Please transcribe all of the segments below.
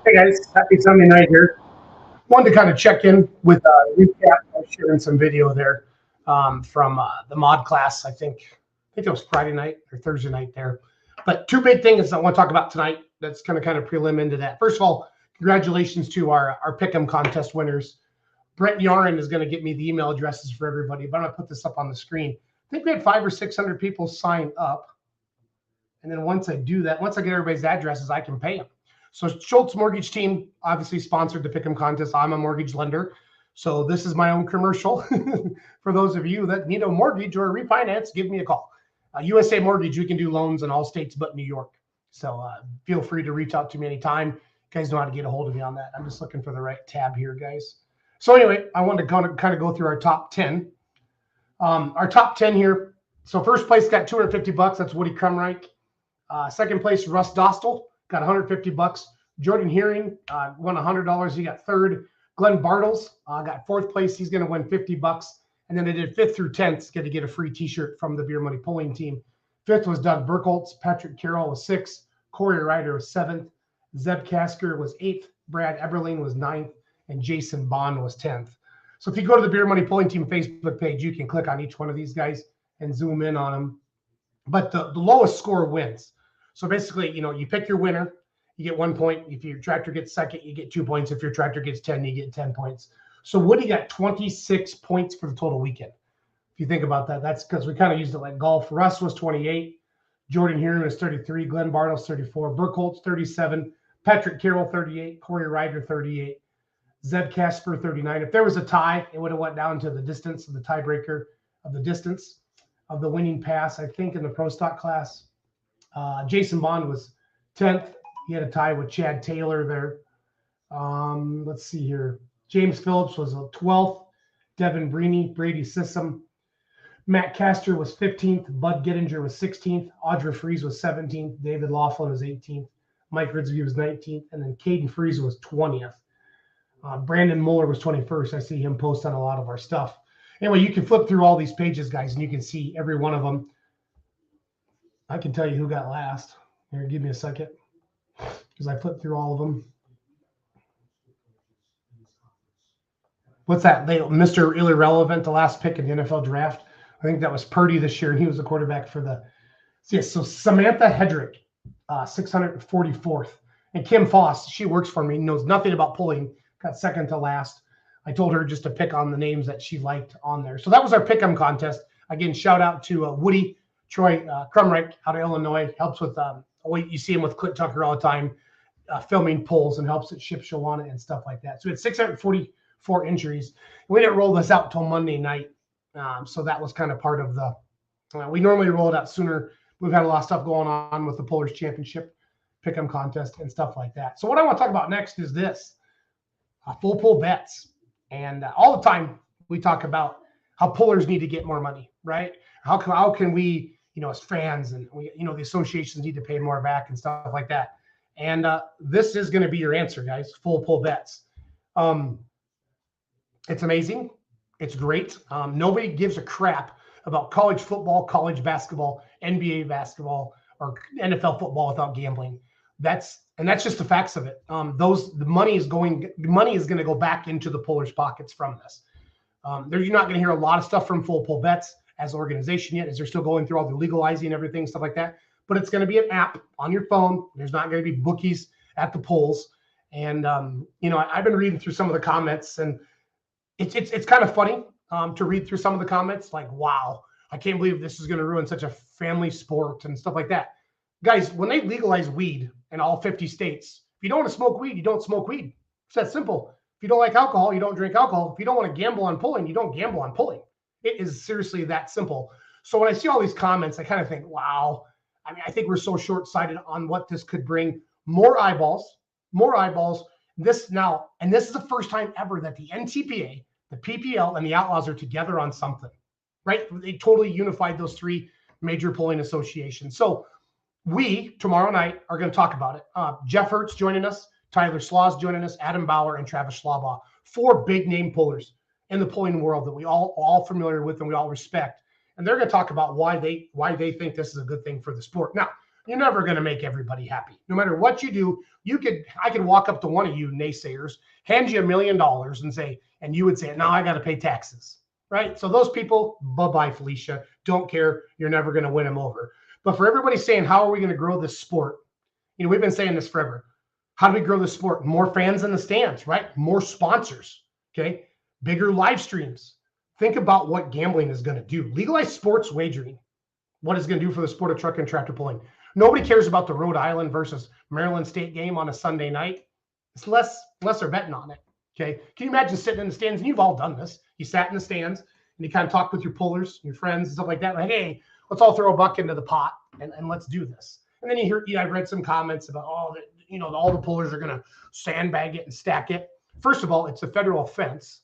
Hey guys, happy Sunday night here. Wanted to kind of check in with recap. I was sharing some video there from the mod class. I think it was Friday night or Thursday night there. But two big things I want to talk about tonight. That's kind of prelim into that. First of all, congratulations to our Pick'em contest winners. Brett Yarin is going to get me the email addresses for everybody, but I'm going to put this up on the screen. I think we had 500 or 600 people sign up. And then once I do that, once I get everybody's addresses, I can pay them. So Schultz Mortgage Team obviously sponsored the Pick'em contest. I'm a mortgage lender. So this is my own commercial. For those of you that need a mortgage or a refinance, give me a call. USA Mortgage, we can do loans in all states but New York. So feel free to reach out to me anytime. You guys know how to get a hold of me on that. I'm just looking for the right tab here, guys. So anyway, I wanted to kind of go through our top 10. Our top 10 here. So first place got $250. That's Woody Crumreich. Second place, Russ Dostal. Got $150. Jordan Hearing won $100. He got third. Glenn Bartles got fourth place. He's going to win $50. And then they did 5th through 10th, get to get a free T-shirt from the Beer Money Polling Team. 5th was Doug Burkholtz. Patrick Carroll was 6th. Corey Ryder was 7th. Zeb Kasker was 8th. Brad Eberling was 9th. And Jason Bond was 10th. So if you go to the Beer Money Polling Team Facebook page, you can click on each one of these guys and zoom in on them. But the lowest score wins. So basically, you pick your winner, you get 1 point. If your tractor gets second, you get 2 points. If your tractor gets 10, you get 10 points. So Woody got 26 points for the total weekend. If you think about that, that's because we kind of used it like golf. Russ was 28. Jordan Hearing was 33. Glenn Bartles, 34. Burkholtz, 37. Patrick Carroll, 38. Corey Ryder, 38. Zeb Casper, 39. If there was a tie, it would have went down to the distance of the tiebreaker of the distance of the winning pass, I think, in the pro stock class. Jason Bond was 10th. He had a tie with Chad Taylor there. Let's see here. James Phillips was 12th. Devin Brady Sissom. Matt Castor was 15th. Bud Gettinger was 16th. Audra Fries was 17th. David Laughlin was 18th. Mike Ridsby was 19th. And then Caden Fries was 20th. Brandon Mueller was 21st. I see him post on a lot of our stuff. Anyway, you can flip through all these pages, guys, and you can see every one of them. I can tell you who got last. Here, give me a second, because I flipped through all of them. What's that? Mr. Irrelevant, the last pick in the NFL draft. I think that was Purdy this year, and he was the quarterback for the So, yes, so Samantha Hedrick, 644th. And Kim Foss, she works for me, knows nothing about pulling, got second to last. I told her just to pick on the names that she liked on there. So that was our pick'em contest. Again, shout out to Woody Troy Crumreich out of Illinois. Helps with, you see him with Clint Tucker all the time, filming pulls and helps at Ship Shawana and stuff like that. So we had 644 entries. We didn't roll this out till Monday night. So that was kind of part of the, we normally roll it out sooner. We've had a lot of stuff going on with the Pullers Championship, pick'em contest, and stuff like that. So what I want to talk about next is this, full pull bets. And all the time we talk about how pullers need to get more money, right? How can we, as fans and we, the associations need to pay more back and stuff like that. And this is going to be your answer, guys. Full pull bets. It's amazing. It's great. Nobody gives a crap about college football, college basketball, NBA basketball, or NFL football without gambling. That's just the facts of it. The money is going to go back into the pullers' pockets from this. You're not going to hear a lot of stuff from Full Pull Bets as an organization yet, as they're still going through all the legalizing everything, stuff like that. But it's going to be an app on your phone. There's not going to be bookies at the polls. And I've been reading through some of the comments, and it's kind of funny to read through some of the comments. Like, wow, I can't believe this is going to ruin such a family sport and stuff like that. Guys, when they legalize weed in all 50 states, if you don't want to smoke weed, you don't smoke weed. It's that simple. If you don't like alcohol, you don't drink alcohol. If you don't want to gamble on pulling, you don't gamble on pulling. It is seriously that simple. So when I see all these comments, I kind of think, wow. I mean, I think we're so short-sighted on what this could bring. More eyeballs. This is the first time ever that the NTPA, the PPL, and the Outlaws are together on something, right? They totally unified those three major pulling associations. So we, tomorrow night, are going to talk about it. Jeff Hurts joining us, Tyler Slaw's joining us, Adam Bauer, and Travis Schlaubaugh. 4 big-name pullers in the pulling world that we all familiar with and we all respect. And they're going to talk about why they think this is a good thing for the sport. Now, you're never going to make everybody happy. No matter what you do, I could walk up to one of you naysayers, hand you $1 million and you would say, no, I got to pay taxes, right? So those people, bye-bye, Felicia. Don't care. You're never going to win them over. But for everybody saying, how are we going to grow this sport? We've been saying this forever. How do we grow the sport? More fans in the stands, right? More sponsors, okay? Bigger live streams. Think about what gambling is going to do. Legalize sports wagering. What it's going to do for the sport of truck and tractor pulling. Nobody cares about the Rhode Island versus Maryland State game on a Sunday night. It's less are betting on it, okay? Can you imagine sitting in the stands? And you've all done this. You sat in the stands and you kind of talked with your pullers, your friends, and stuff like that. Like, hey, let's all throw a buck into the pot and let's do this. And then I've read some comments about, all the pullers are going to sandbag it and stack it. First of all, it's a federal offense.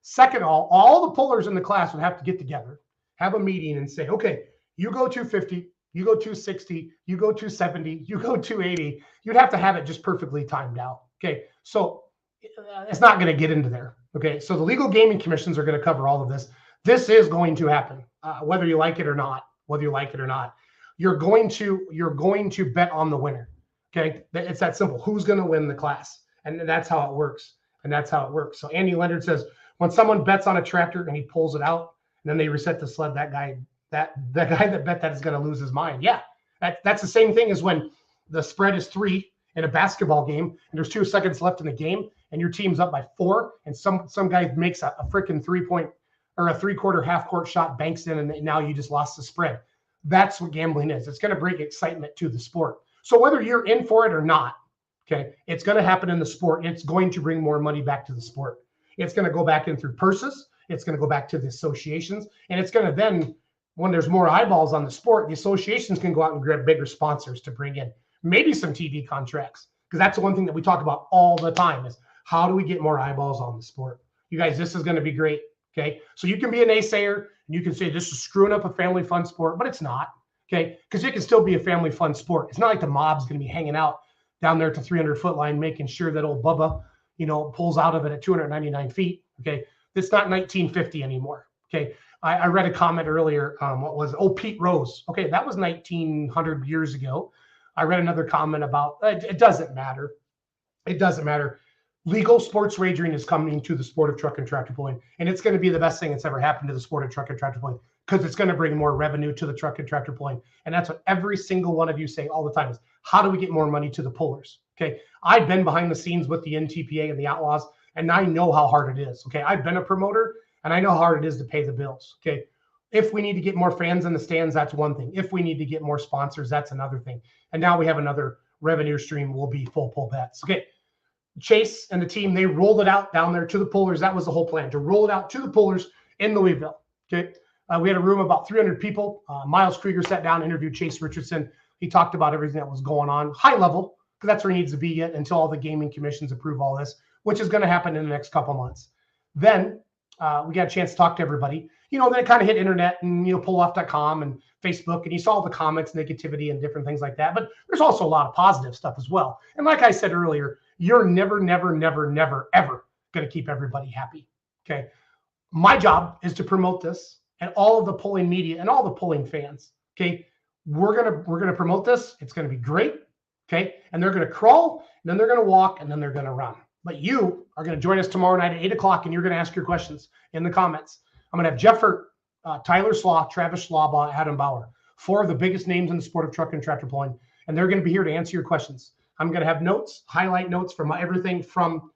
Second of all the pullers in the class would have to get together, have a meeting and say, okay, you go 250, you go 260, you go 270, you go 280. You'd have to have it just perfectly timed out. Okay. So it's not going to get into there. Okay. So the legal gaming commissions are going to cover all of this. This is going to happen, whether you like it or not. You're going to bet on the winner. Okay. It's that simple. Who's going to win the class? And that's how it works. So Andy Leonard says, when someone bets on a tractor and he pulls it out and then they reset the sled, that guy that bet that is going to lose his mind. Yeah. That's the same thing as when the spread is 3 in a basketball game and there's 2 seconds left in the game and your team's up by 4 and some guy makes a freaking 3-point or a 3/4 half-court shot, banks in, and now you just lost the spread. That's what gambling is. It's going to bring excitement to the sport. So whether you're in for it or not, okay, it's going to happen in the sport. It's going to bring more money back to the sport. It's going to go back in through purses. It's going to go back to the associations. And it's going to then, when there's more eyeballs on the sport, the associations can go out and grab bigger sponsors to bring in maybe some TV contracts. Because that's the one thing that we talk about all the time is how do we get more eyeballs on the sport? You guys, this is going to be great. Okay. So you can be a naysayer and you can say this is screwing up a family fun sport, but it's not. Okay. Because it can still be a family fun sport. It's not like the mob's going to be hanging out down there at the 300-foot line, making sure that old Bubba, pulls out of it at 299 feet. Okay. It's not 1950 anymore. Okay. I read a comment earlier. What was it? Oh, Pete Rose. Okay. That was 1900 years ago. I read another comment about it doesn't matter. It doesn't matter. Legal sports wagering is coming to the sport of truck and tractor pulling, and it's going to be the best thing that's ever happened to the sport of truck and tractor pulling. because it's going to bring more revenue to the truck and tractor pulling. And that's what every single one of you say all the time is, how do we get more money to the pullers? Okay. I've been behind the scenes with the NTPA and the Outlaws, and I know how hard it is. Okay. I've been a promoter and I know how hard it is to pay the bills. Okay. If we need to get more fans in the stands, that's one thing. If we need to get more sponsors, that's another thing. And now we have another revenue stream will be full pull bets. Okay. Chase and the team, they rolled it out down there to the pullers. That was the whole plan, to roll it out to the pullers in Louisville. Okay. We had a room of about 300 people. Miles Krieger sat down, interviewed Chase Richardson. He talked about everything that was going on, high level, because that's where he needs to be yet until all the gaming commissions approve all this, which is going to happen in the next couple months. Then we got a chance to talk to everybody. Then it kind of hit internet and, pulloff.com and Facebook, and you saw the comments, negativity, and different things like that. But there's also a lot of positive stuff as well. And like I said earlier, you're never, ever going to keep everybody happy. Okay. My job is to promote this, and all of the pulling media and all the pulling fans. Okay. We're going to promote this. It's going to be great. Okay. And they're going to crawl, and then they're going to walk, and then they're going to run. But you are going to join us tomorrow night at 8 o'clock, and you're going to ask your questions in the comments. I'm going to have Jeff Hurt, Tyler Slaw, Travis Schlaubaugh, Adam Bauer, 4 of the biggest names in the sport of truck and tractor pulling, and they're going to be here to answer your questions. I'm going to have notes, highlight notes from everything from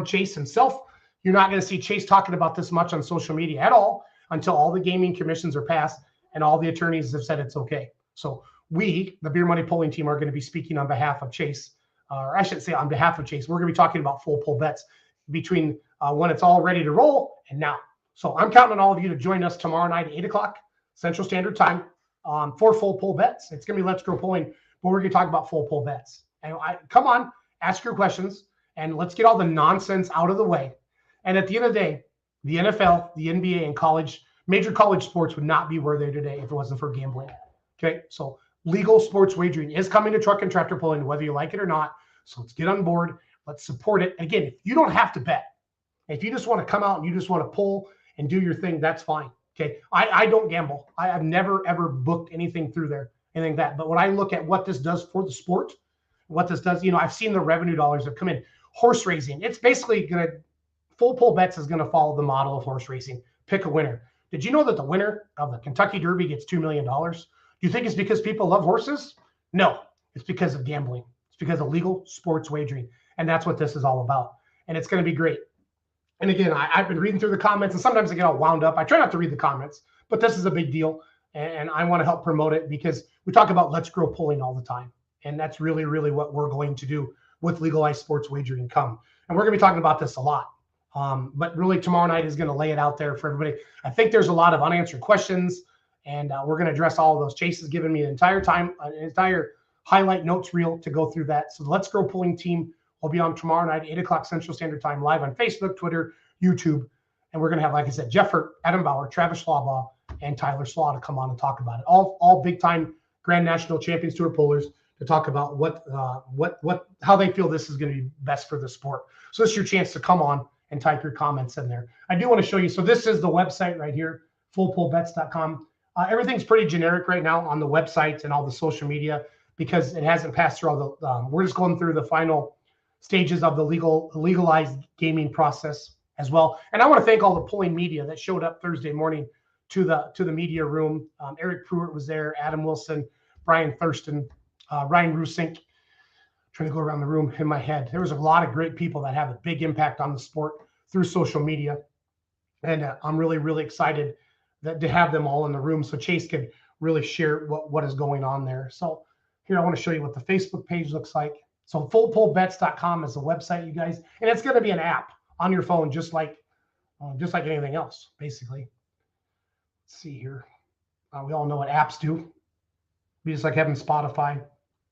Chase himself. You're not going to see Chase talking about this much on social media at all until all the gaming commissions are passed and all the attorneys have said it's okay. So we, the Beer Money Pulling team, are going to be speaking on behalf of Chase, or I should say on behalf of Chase. We're going to be talking about full pull bets between when it's all ready to roll and now. So I'm counting on all of you to join us tomorrow night at 8 o'clock Central Standard Time for full pull bets. It's going to be Let's Grow Pulling, but we're going to talk about full pull bets. And come on, ask your questions, and let's get all the nonsense out of the way. And at the end of the day, the NFL, the NBA, and major college sports would not be where they're today if it wasn't for gambling. Okay, so legal sports wagering is coming to truck and tractor pulling, whether you like it or not. So let's get on board. Let's support it. Again, you don't have to bet. If you just want to come out and you just want to pull and do your thing, that's fine. Okay, I don't gamble. I have never, ever booked anything through there, anything like that. But when I look at what this does for the sport, what this does, I've seen the revenue dollars that come in. Horse racing, it's basically going to, full pull bets is going to follow the model of horse racing. Pick a winner. Did you know that the winner of the Kentucky Derby gets $2 million? Do you think it's because people love horses? No, it's because of gambling. It's because of legal sports wagering. And that's what this is all about. And it's going to be great. And again, I've been reading through the comments, and sometimes I get all wound up. I try not to read the comments, but this is a big deal. And I want to help promote it because we talk about Let's Grow Pulling all the time. And that's really, really what we're going to do with legalized sports wagering come. And we're going to be talking about this a lot. But really tomorrow night is going to lay it out there for everybody. I think there's a lot of unanswered questions, and we're going to address all of those. Chase has given me an entire highlight notes reel to go through that. So the Let's Grow Pulling team will be on tomorrow night, 8 o'clock Central Standard Time, live on Facebook, Twitter, YouTube. And we're going to have, like I said, Jeff Hurt, Adam Bauer, Travis Schlaubaugh, and Tyler Slaw to come on and talk about it. All big time Grand National Champions Tour pullers to talk about how they feel this is going to be best for the sport. So this is your chance to come on and type your comments in there. I do want to show you. So this is the website right here, fullpullbets.com. Everything's pretty generic right now on the website and all the social media because it hasn't passed through all the, we're just going through the final stages of the legalized gaming process as well. And I want to thank all the pulling media that showed up Thursday morning to the media room. Eric Pruitt was there, Adam Wilson, Brian Thurston, Ryan Rusink. Trying to go around the room in my head. There was a lot of great people that have a big impact on the sport through social media. And I'm really, really excited to have them all in the room so Chase could really share what is going on there. So here, I want to show you what the Facebook page looks like. So fullpullbets.com is the website, you guys. And it's going to be an app on your phone, just like anything else, basically. Let's see here. We all know what apps do. It'd be just like having Spotify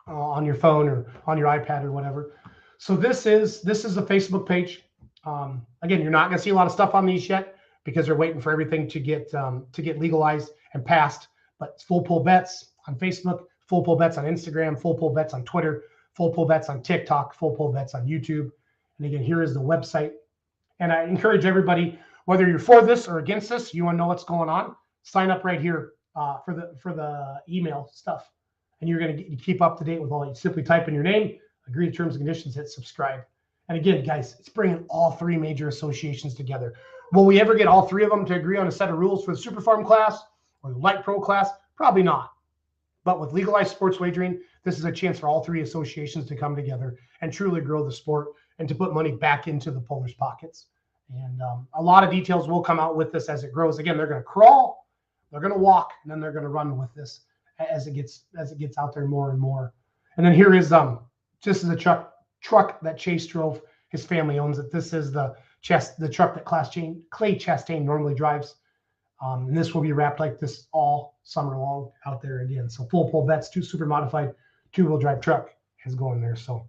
on your phone or on your iPad or whatever. So this is the Facebook page. Again, you're not going to see a lot of stuff on these yet because they're waiting for everything to get legalized and passed. But it's Full Pull Bets on Facebook, Full Pull Bets on Instagram, Full Pull Bets on Twitter, Full Pull Bets on TikTok, Full Pull Bets on YouTube. And again, here is the website. And I encourage everybody, whether you're for this or against this, you want to know what's going on, sign up right here for the email stuff. And you're going to keep up to date with all. You simply type in your name, agree to terms and conditions, hit subscribe. And again, guys, it's bringing all 3 major associations together. Will we ever get all three of them to agree on a set of rules for the Super Farm class or the Light Pro class? Probably not. But with legalized sports wagering, this is a chance for all three associations to come together and truly grow the sport and to put money back into the pullers' pockets. And a lot of details will come out with this as it grows. Again, they're going to crawl, they're going to walk, and then they're going to run with this as it gets out there more and more. And then here is this is a truck that Chase drove. His family owns it. This is the truck that Clay Chastain normally drives. And this will be wrapped like this all summer long out there again. So full pull bets, 2 super modified 2-wheel drive truck is going there. So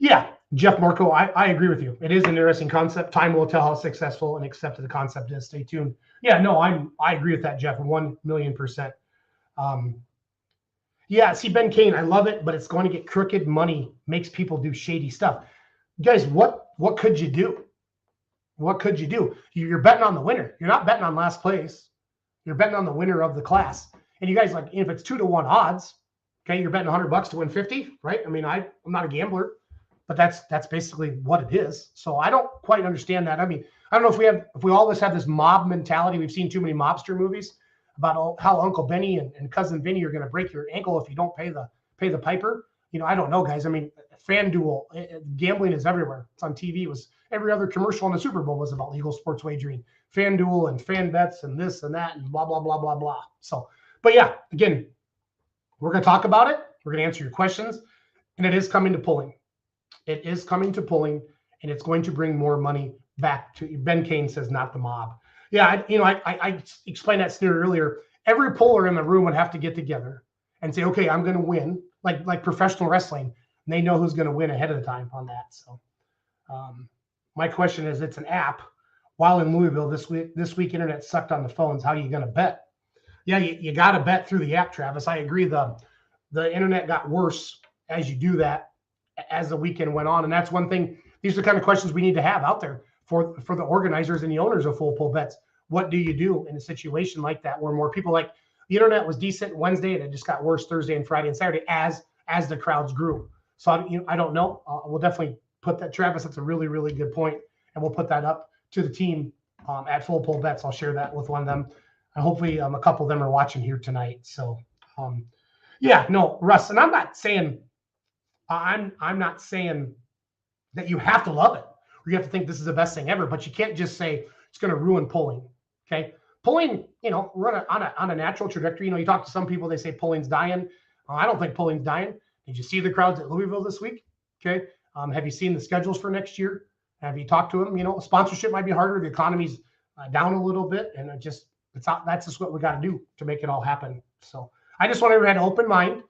yeah, Jeff Marco, I agree with you. It is an interesting concept. Time will tell how successful and accepted the concept is. Stay tuned. Yeah, no, I agree with that, Jeff, 1,000,000%. Yeah, see, Ben Kane, I love it, but it's going to get crooked money, makes people do shady stuff. Guys, what could you do? What could you do? You're betting on the winner. You're not betting on last place. You're betting on the winner of the class. And you guys, like, if it's 2-to-1 odds, okay, you're betting $100 to win 50, right? I mean, I'm not a gambler, but that's basically what it is. So I don't quite understand that. I mean, I don't know if we always have this mob mentality. We've seen too many mobster movies about how Uncle Benny and Cousin Vinny are going to break your ankle if you don't pay the piper. You know, I don't know, guys. I mean, FanDuel, gambling is everywhere. It's on TV. It was every other commercial on the Super Bowl was about legal sports wagering, FanDuel and fan bets and this and that and blah, blah, blah, blah, blah. So, but yeah, again, we're going to talk about it. We're going to answer your questions, and it is coming to pulling. It is coming to pulling, and it's going to bring more money back to Ben Kane says, not the mob. Yeah, I explained that scenario earlier. Every puller in the room would have to get together and say, okay, I'm going to win, like professional wrestling. And they know who's going to win ahead of the time on that. So my question is, it's an app. While in Louisville this week, internet sucked on the phones. How are you going to bet? Yeah, you got to bet through the app, Travis. I agree. The internet got worse as you do that as the weekend went on. And that's one thing. These are the kind of questions we need to have out there for the organizers and the owners of Full Pull Bets. What do you do in a situation like that where more people, like, the internet was decent Wednesday and it just got worse Thursday and Friday and Saturday as the crowds grew. So I don't know. We'll definitely put that, Travis. That's a really, really good point, and we'll put that up to the team at Full Pull Bets. I'll share that with one of them. And hopefully a couple of them are watching here tonight. So yeah, no, Russ, and I'm not saying that you have to love it or you have to think this is the best thing ever, but you can't just say it's going to ruin pulling. Okay, pulling, run on a natural trajectory. You talk to some people, they say pulling's dying. I don't think pulling's dying. Did you see the crowds at Louisville this week? Okay, have you seen the schedules for next year? Have you talked to them? Sponsorship might be harder. The economy's down a little bit, and that's just what we got to do to make it all happen. So I just want everyone to have an open mind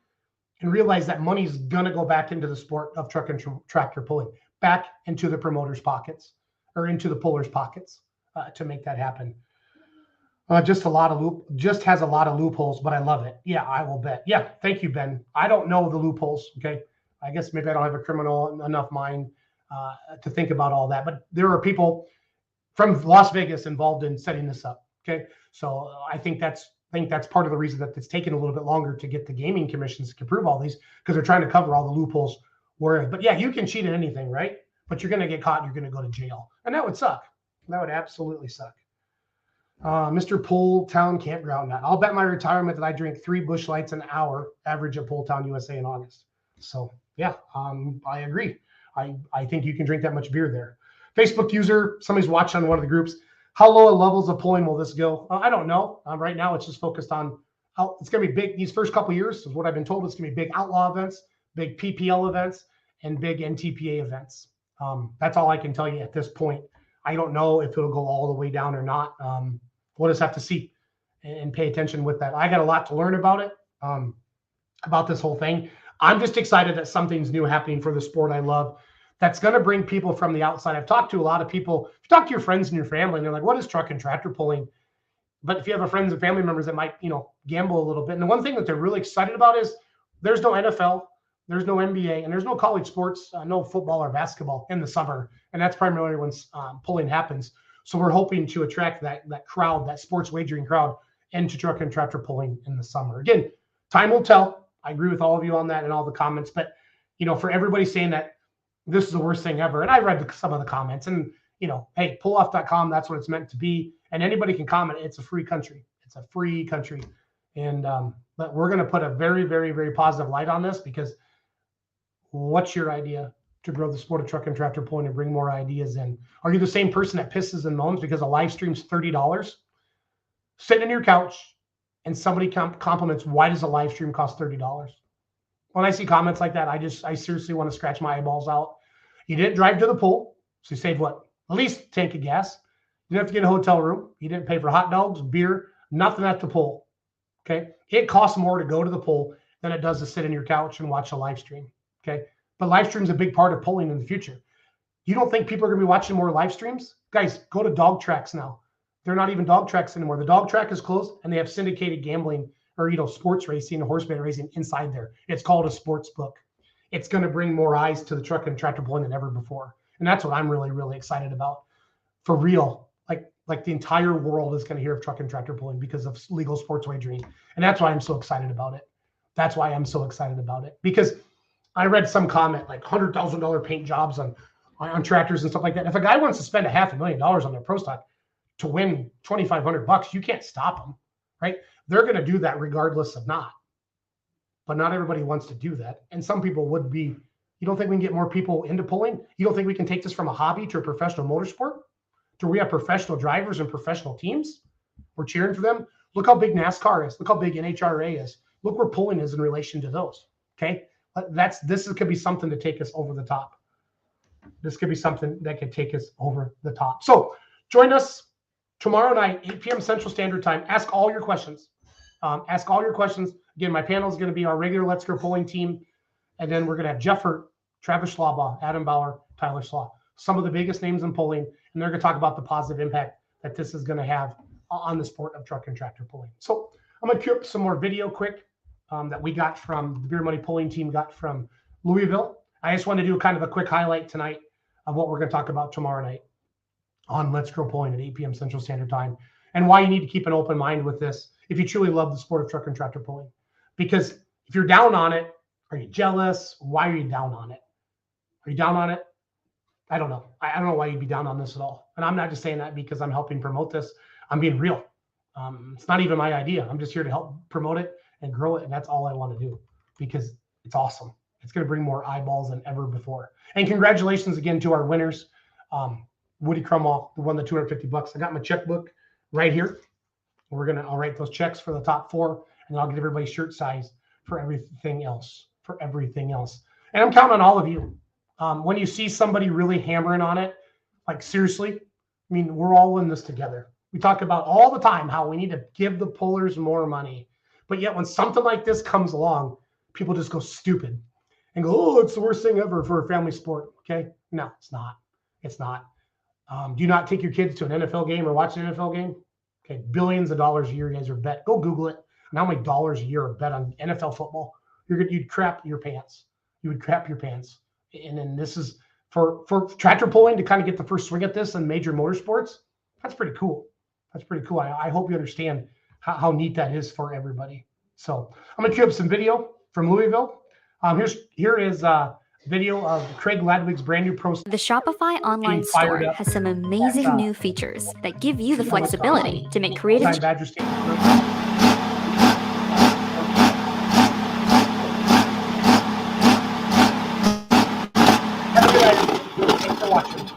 and realize that money's gonna go back into the sport of truck and tractor pulling, back into the promoters' pockets or into the pullers' pockets to make that happen. Just has a lot of loopholes, but I love it. Yeah, I will bet. Yeah, thank you, Ben. I don't know the loopholes. Okay, I guess maybe I don't have a criminal enough mind to think about all that. But there are people from Las Vegas involved in setting this up. Okay, so I think that's part of the reason that it's taken a little bit longer to get the gaming commissions to approve all these, because they're trying to cover all the loopholes. But yeah, you can cheat at anything, right? But you're going to get caught and you're going to go to jail, and that would suck. That would absolutely suck. Mr. Pull Town Campground. I'll bet my retirement that I drink 3 Busch Lights an hour average at Pull Town, USA in August. So yeah, I agree. I think you can drink that much beer there. Facebook user, somebody's watching on one of the groups. How low levels of pulling will this go? I don't know. Right now, it's just focused on how it's going to be big. These first couple of years is what I've been told. It's going to be big outlaw events, big PPL events, and big NTPA events. That's all I can tell you at this point. I don't know if it'll go all the way down or not. We'll just have to see and pay attention with that. I got a lot to learn about it, about this whole thing. I'm just excited that something's new happening for the sport I love. That's going to bring people from the outside. I've talked to a lot of people. If you talk to your friends and your family, and they're like, what is truck and tractor pulling? But if you have friends and family members that might, gamble a little bit. And the one thing that they're really excited about is there's no NFL, there's no NBA, and there's no college sports, no football or basketball in the summer. And that's primarily when pulling happens. So we're hoping to attract that crowd, that sports wagering crowd, into truck and tractor pulling in the summer. Again, time will tell. I agree with all of you on that and all the comments. But, for everybody saying that this is the worst thing ever, and I read some of the comments, and, hey, pulloff.com, that's what it's meant to be. And anybody can comment. It's a free country. It's a free country. And but we're going to put a very, very, very positive light on this, because what's your idea to grow the sport of truck and tractor pulling and bring more ideas in? Are you the same person that pisses and moans because a live stream's $30? Sitting in your couch and somebody compliments, why does a live stream cost $30? When I see comments like that, I seriously want to scratch my eyeballs out. You didn't drive to the pool, so you saved what? At least a tank of gas. You didn't have to get a hotel room. You didn't pay for hot dogs, beer, nothing at the pool. Okay? It costs more to go to the pool than it does to sit in your couch and watch a live stream. Okay? But live stream's a big part of pulling in the future. You don't think people are going to be watching more live streams? Guys, go to dog tracks now. They're not even dog tracks anymore. The dog track is closed, and they have syndicated gambling or, sports racing, horseback racing inside there. It's called a sports book. It's going to bring more eyes to the truck and tractor pulling than ever before. And that's what I'm really, really excited about. For real. Like the entire world is going to hear of truck and tractor pulling because of legal sports wagering. And that's why I'm so excited about it. That's why I'm so excited about it. Because I read some comment like $100,000 paint jobs on tractors and stuff like that. If a guy wants to spend $500,000 on their pro stock to win $2,500, you can't stop them, right? They're going to do that regardless of not. But not everybody wants to do that. And some people would be. You don't think we can get more people into pulling? You don't think we can take this from a hobby to a professional motorsport? Do we have professional drivers and professional teams? We're cheering for them. Look how big NASCAR is. Look how big NHRA is. Look where pulling is in relation to those. Okay, this could be something to take us over the top. This could be something that could take us over the top. So join us tomorrow night, 8 p.m. Central Standard Time. Ask all your questions. Ask all your questions. Again, my panel is going to be our regular Let's Go Pulling team. And then we're going to have Jeff Hurt, Travis Schlaubaugh, Adam Bauer, Tyler Slaw, some of the biggest names in pulling. And they're going to talk about the positive impact that this is going to have on the sport of truck and tractor pulling. So I'm going to cue up some more video quick that we got from the Beer Money Pulling team, got from Louisville. I just want to do kind of a quick highlight tonight of what we're going to talk about tomorrow night on Let's Grow Pulling at 8 p.m. Central Standard Time, and why you need to keep an open mind with this if you truly love the sport of truck and tractor pulling. Because if you're down on it, are you jealous? Why are you down on it? Are you down on it? I don't know. I don't know why you'd be down on this at all. And I'm not just saying that because I'm helping promote this. I'm being real. It's not even my idea. I'm just here to help promote it and grow it. And that's all I want to do because it's awesome. It's going to bring more eyeballs than ever before. And congratulations again to our winners. Woody Crumoff, who won the $250. I got my checkbook right here. I'll write those checks for the top 4, and I'll get everybody shirt size for everything else. And I'm counting on all of you. When you see somebody really hammering on it, like seriously, I mean, we're all in this together. We talk about all the time how we need to give the pullers more money. But yet when something like this comes along, people just go stupid and go, oh, it's the worst thing ever for a family sport. Okay. No, it's not. It's not. Do you not take your kids to an NFL game or watch an NFL game? Okay. Billions of dollars a year you guys are bet. Go Google it. And how many dollars a year are bet on NFL football? You'd crap your pants. You would crap your pants. And then this is for tractor pulling to kind of get the first swing at this in major motorsports. That's pretty cool. I hope you understand how neat that is for everybody. So I'm going to cue up some video from Louisville. Here is a video of Craig Ladwig's brand new Pro. The Shopify online store has some amazing new features that give you the flexibility to make creative. Badger State. Thanks for watching.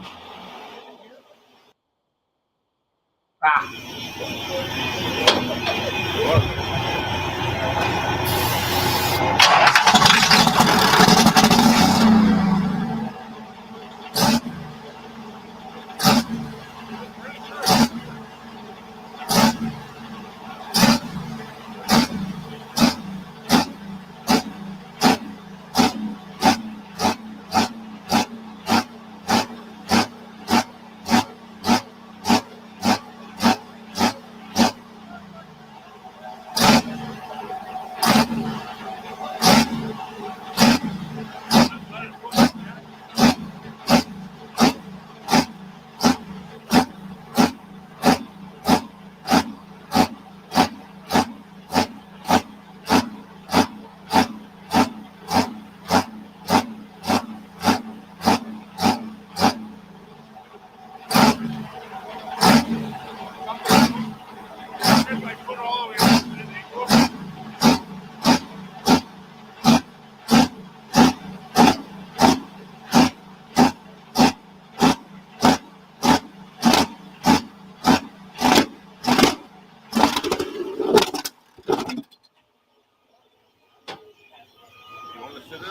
Because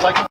like